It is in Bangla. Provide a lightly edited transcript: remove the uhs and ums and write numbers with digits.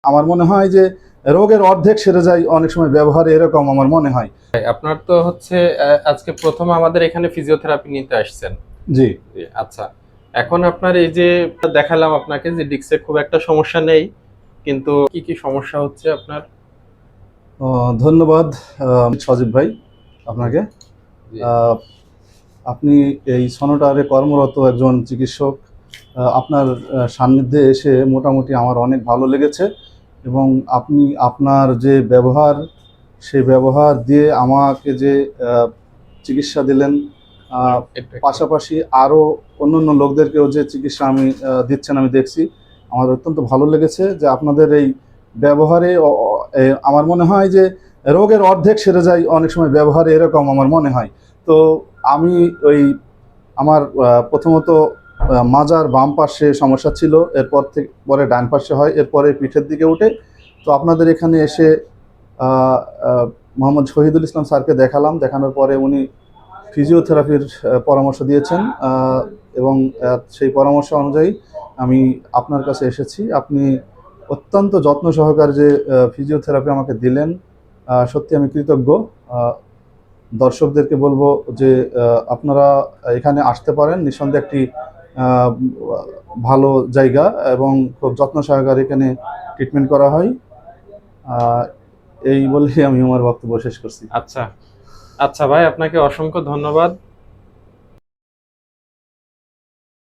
আমার মনে হয় যে রোগের অর্ধেক সেরে যায় অনেক সময় ব্যবহারে, এরকম আমার মনে হয়। আপনার তো হচ্ছে আজকে প্রথম আমাদের এখানে ফিজিওথেরাপি নিতে আসছেন। জি। জি, আচ্ছা। এখন আপনার এই যে দেখালাম আপনাকে যে ডিস্কের খুব একটা সমস্যা নেই, কিন্তু কি কি সমস্যা হচ্ছে আপনার? ধন্যবাদ সজীব ভাই আপনাকে। জি। আহ, আপনি এই সনোটারে কর্মরত একজন চিকিৎসক, আপনার সান্নিধ্যে এসে মোটামুটি আমার অনেক ভালো লেগেছে। এবং আপনি আপনার যে ব্যবহার, সেই ব্যবহার দিয়ে আমাকে যে চিকিৎসা দিলেন, পাশাপাশি আরও অন্য লোকদেরকেও যে চিকিৎসা দিচ্ছেন আমি দেখছি, আমার অত্যন্ত ভালো লেগেছে যে আপনাদের এই ব্যবহারে আমার মনে হয় যে রোগের অর্ধেক সেরে যায় অনেক সময় ব্যবহারে, এরকম আমার মনে হয়। তো আমি ওই আমার প্রথমত মাজার বাম পাশে সমস্যা ছিল, এরপর থেকে পরে ডান পাশে হয়, এরপরে পিঠের দিকে উঠে। তো আপনাদের এখানে এসে মোহাম্মদ শহীদুল ইসলাম স্যারকে দেখালাম, দেখানোর পরে উনি ফিজিওথেরাপির পরামর্শ দিয়েছেন, এবং সেই পরামর্শ অনুযায়ী আমি আপনার কাছে এসেছি। আপনি অত্যন্ত যত্ন সহকারে যে ফিজিওথেরাপি আমাকে দিলেন, সত্যি আমি কৃতজ্ঞ। দর্শকদেরকে বলবো যে আপনারা এখানে আসতে পারেন, নিঃসন্দেহে একটি আহ, ভালো জায়গা এবং খুব যত্ন সহকারে এখানে ট্রিটমেন্ট করা হয়। আহ, এই বলেই আমি আমার বক্তব্য শেষ করছি। আচ্ছা, আচ্ছা ভাই, আপনাকে অসংখ্য ধন্যবাদ।